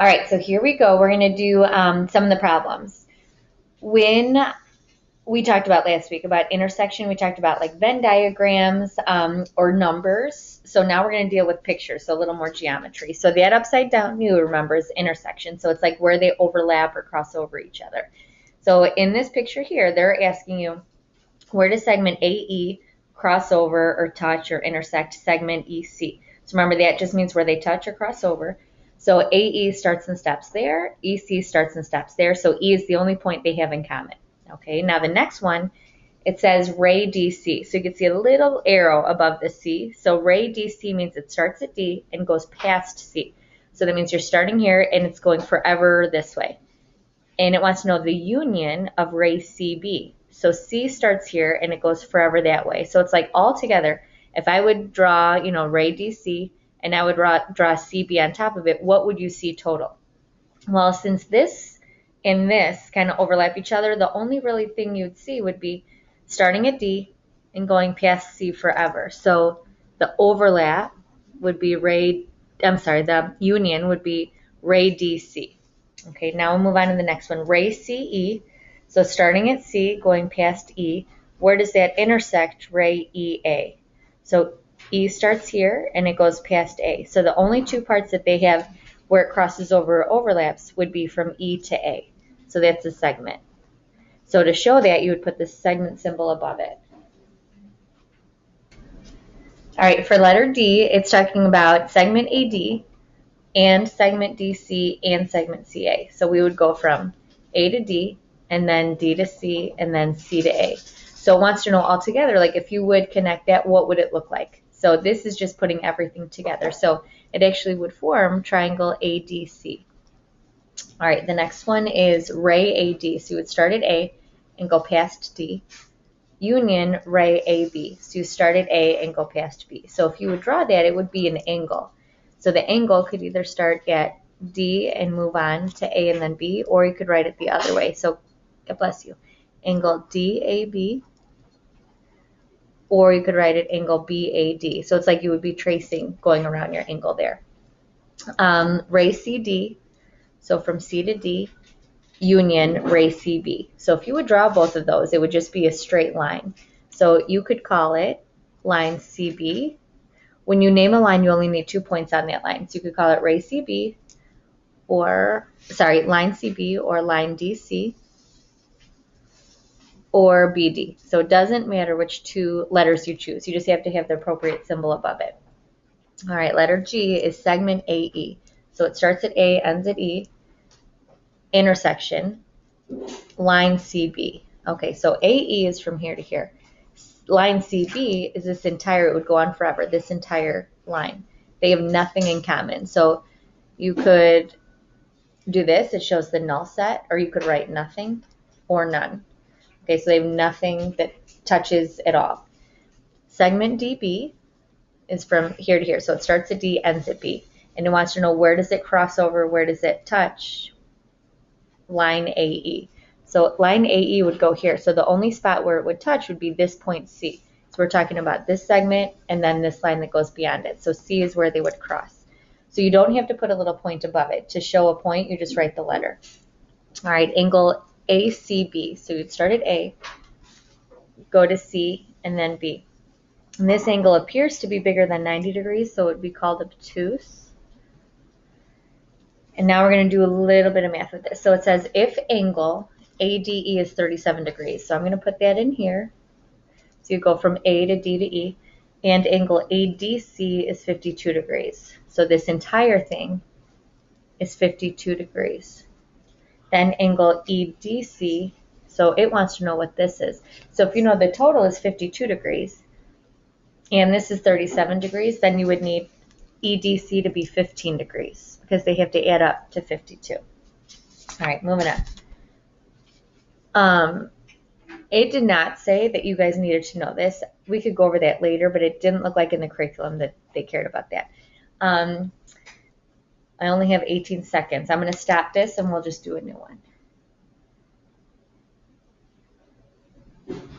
All right, so here we go. We're going to do some of the problems. When we talked about last week about intersection, we talked about like Venn diagrams or numbers. So now we're going to deal with pictures, so a little more geometry. So that upside down, you remember, is intersection. So it's like where they overlap or cross over each other. So in this picture here, they're asking you, where does segment AE cross over or touch or intersect segment EC? So remember, that just means where they touch or cross over. So AE starts and stops there, EC starts and stops there. So E is the only point they have in common. Okay, now the next one, it says ray DC. So you can see a little arrow above the C. So ray DC means it starts at D and goes past C. So that means you're starting here and it's going forever this way. And it wants to know the union of ray CB. So C starts here and it goes forever that way. So it's like all together, if I would draw, ray DC and I would draw CB on top of it, what would you see total? Well, since this and this kind of overlap each other, the only really thing you'd see would be starting at D and going past C forever. So the overlap would be the union would be ray DC. Okay, now we'll move on to the next one, ray CE. So starting at C, going past E, where does that intersect ray EA? So E starts here and it goes past A. So the only two parts that they have where it crosses over or overlaps would be from E to A. So that's a segment. So to show that, you would put the segment symbol above it. All right, for letter D, it's talking about segment AD and segment DC and segment CA. So we would go from A to D and then D to C and then C to A. So it wants to know all together, like if you would connect that, what would it look like? So this is just putting everything together. So it actually would form triangle ADC. All right, the next one is ray AD. So you would start at A and go past D. Union ray AB. So you start at A and go past B. So if you would draw that, it would be an angle. So the angle could either start at D and move on to A and then B, or you could write it the other way. So God bless you. Angle DAB, or you could write it angle BAD. So it's like you would be tracing, going around your angle there. Ray CD, so from C to D, union ray CB. So if you would draw both of those, it would just be a straight line. So you could call it line CB. When you name a line, you only need 2 points on that line. So you could call it ray CB line CB or line DC or BD. So it doesn't matter which two letters you choose. You just have to have the appropriate symbol above it. All right, letter G is segment AE. So it starts at A, ends at E, intersection, line CB. Okay, so AE is from here to here. Line CB is this entire, it would go on forever, this entire line. They have nothing in common. So you could do this, it shows the null set, or you could write nothing or none. Okay, so they have nothing that touches at all. Segment DB is from here to here. So it starts at D, ends at B. And it wants to know, where does it cross over, where does it touch? Line AE. So line AE would go here. So the only spot where it would touch would be this point C. So we're talking about this segment and then this line that goes beyond it. So C is where they would cross. So you don't have to put a little point above it. To show a point, you just write the letter. All right, angle ACB. So you'd start at A, go to C, and then B. And this angle appears to be bigger than 90 degrees, so it would be called obtuse. And now we're going to do a little bit of math with this. So it says if angle ADE is 37 degrees. So I'm going to put that in here. So you go from A to D to E. And angle ADC is 52 degrees. So this entire thing is 52 degrees. Then angle EDC, so it wants to know what this is. So if you know the total is 52 degrees, and this is 37 degrees, then you would need EDC to be 15 degrees, because they have to add up to 52. All right, moving on. It did not say that you guys needed to know this. We could go over that later, but it didn't look like in the curriculum that they cared about that. I only have 18 seconds. I'm going to stop this and we'll just do a new one.